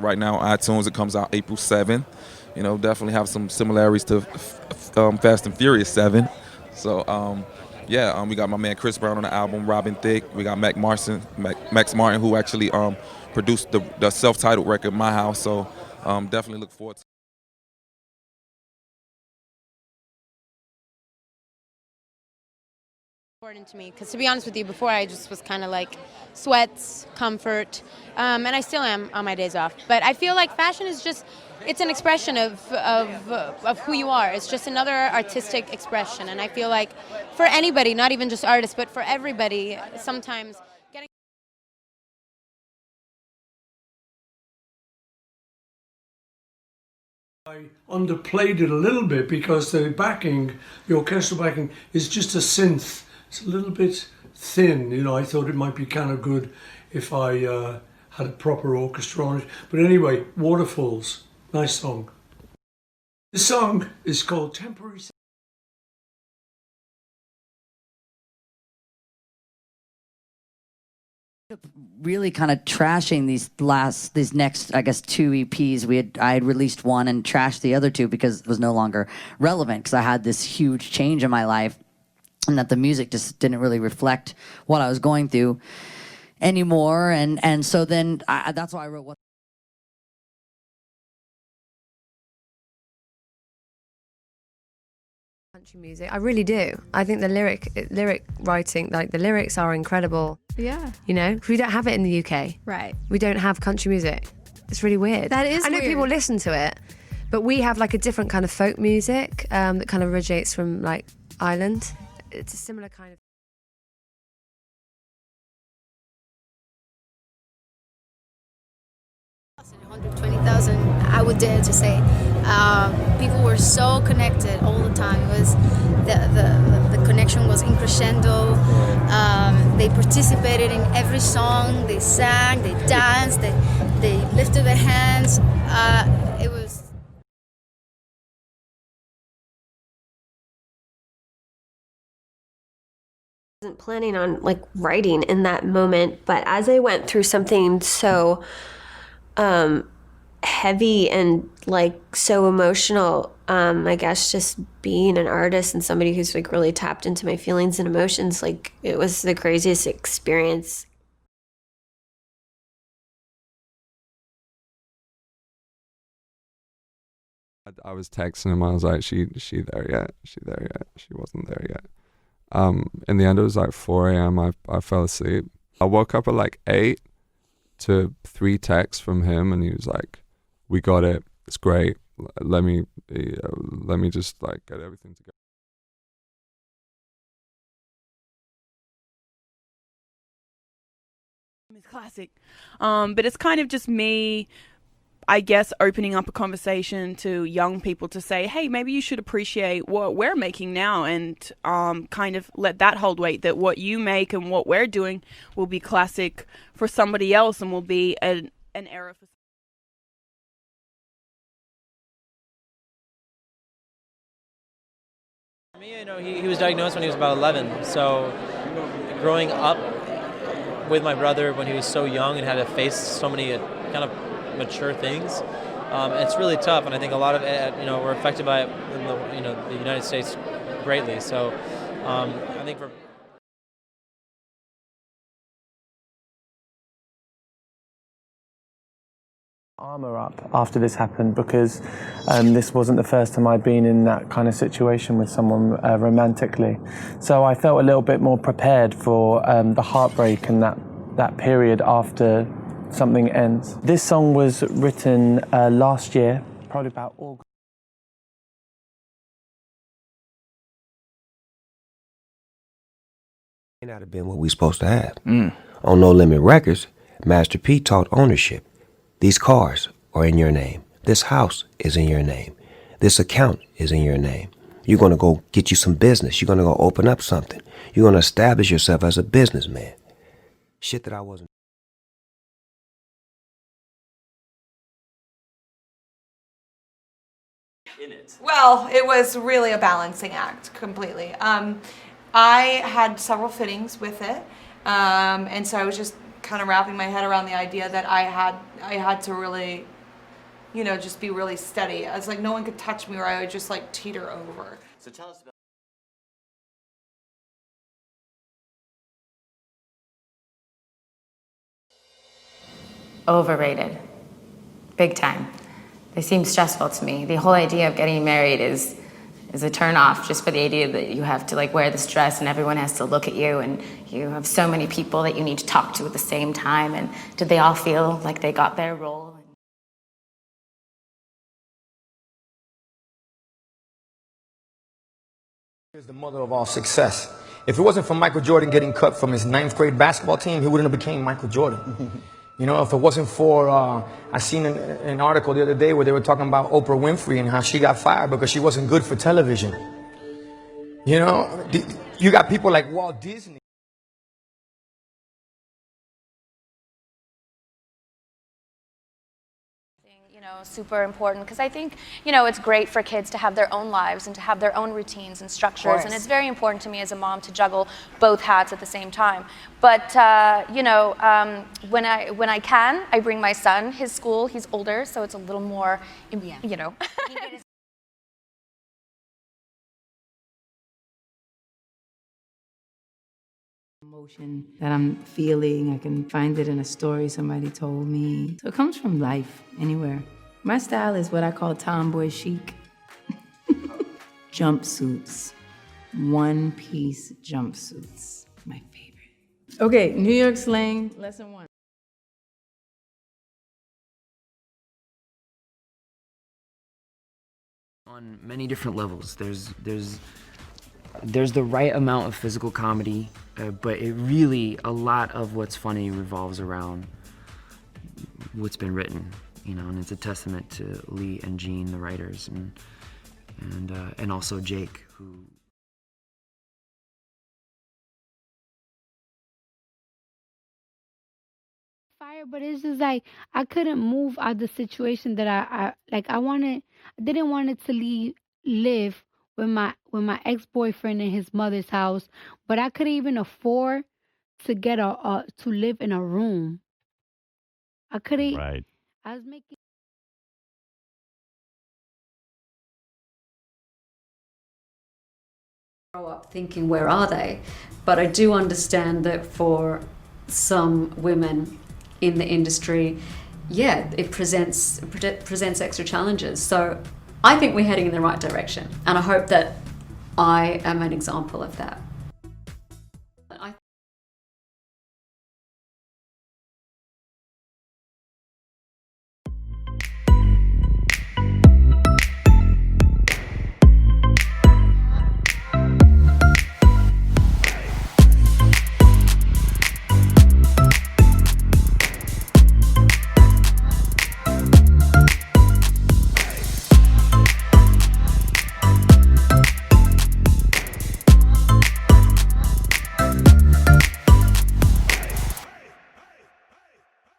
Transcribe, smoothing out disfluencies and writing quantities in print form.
right now on iTunes. It comes out April 7th. You know, definitely have some similarities to Fast and Furious 7. So, yeah, we got my man Chris Brown on the album, Robin Thicke. We got Max Martin, who actually produced the self-titled record, My House. So, definitely look forward to it. Important to me, because to be honest with you, before I just was kind of like sweats, comfort, and I still am on my days off. But I feel like fashion is just, it's an expression of who you are. It's just another artistic expression, and I feel like for anybody, not even just artists, but for everybody, sometimes getting. I underplayed it a little bit because the backing, the orchestral backing, is just a synth. It's a little bit thin, you know. I thought it might be kind of good if I had a proper orchestra on it. But anyway, Waterfalls, nice song. This song is called Temporary. Really kind of trashing these next, I guess, 2 EPs. I had released one and trashed the other 2 because it was no longer relevant, because I had this huge change in my life and that the music just didn't really reflect what I was going through anymore. And so then that's why I wrote what. Country music, I really do. I think the lyric writing, like the lyrics are incredible. Yeah. You know, we don't have it in the UK. Right. We don't have country music. It's really weird. That is I know weird. people listen to it, but we have like a different kind of folk music that kind of originates from like Ireland. It's a similar kind of. 120,000, I would dare to say. People were so connected all the time. It was the connection was crescendo. They participated in every song. They sang, they danced, they lifted their hands. It was. Wasn't planning on like writing in that moment, but as I went through something so heavy and like so emotional, I guess just being an artist and somebody who's like really tapped into my feelings and emotions, like it was the craziest experience. I was texting him. I was like, she there yet? She there yet? She wasn't there yet. In the end, it was like 4 a.m. I fell asleep. I woke up at like 8 to 3 texts from him, and he was like, "We got it. It's great. Let me just like get everything together." It's classic, but it's kind of just me, I guess, opening up a conversation to young people to say, hey, maybe you should appreciate what we're making now, and kind of let that hold weight, that what you make and what we're doing will be classic for somebody else and will be an era for. For me, you know, he was diagnosed when he was about 11, so growing up with my brother when he was so young and had to face so many kind of mature things, it's really tough, and I think a lot of it, you know, we're affected by it in the United States greatly. So I think for armor up after this happened, because this wasn't the first time I'd been in that kind of situation with someone romantically. So I felt a little bit more prepared for the heartbreak and that period after something ends. This song was written last year, probably about August. May not have been what we supposed to have. On No Limit Records, Master P taught ownership. These cars are in your name. This house is in your name. This account is in your name. You're going to go get you some business. You're going to go open up something. You're going to establish yourself as a businessman. Shit that I wasn't. In it? Well, it was really a balancing act, completely. I had several fittings with it, and so I was just kind of wrapping my head around the idea that I had to really you know, just be really steady. I was like, no one could touch me, or I would just like teeter over. So tell us about. Overrated. Big time. They seem stressful to me. The whole idea of getting married is a turn off, just for the idea that you have to like wear this dress and everyone has to look at you and you have so many people that you need to talk to at the same time, and did they all feel like they got their role? Is the mother of all success. If it wasn't for Michael Jordan getting cut from his 9th grade basketball team, he wouldn't have became Michael Jordan. You know, if it wasn't for, I seen an article the other day where they were talking about Oprah Winfrey and how she got fired because she wasn't good for television. You know, you got people like Walt Disney. You know, super important, because I think, you know, it's great for kids to have their own lives and to have their own routines and structures, and it's very important to me as a mom to juggle both hats at the same time. But you know, when I can, I bring my son. His school, he's older, so it's a little more, you know. Emotion that I'm feeling, I can find it in a story somebody told me. So it comes from life, anywhere. My style is what I call tomboy chic. Jumpsuits. One-piece jumpsuits. My favorite. Okay, New York slang, lesson 1. On many different levels. There's the right amount of physical comedy, but it really, a lot of what's funny revolves around what's been written, you know, and it's a testament to Lee and Gene, the writers, and also Jake, who. Fire, but it's just like I couldn't move out the situation that I didn't want it to live with my ex-boyfriend in his mother's house, but I couldn't even afford to get to live in a room. I couldn't. Right. I was making. Grow up thinking, where are they? But I do understand that for some women in the industry, yeah, it presents extra challenges. So I think we're heading in the right direction, and I hope that I am an example of that.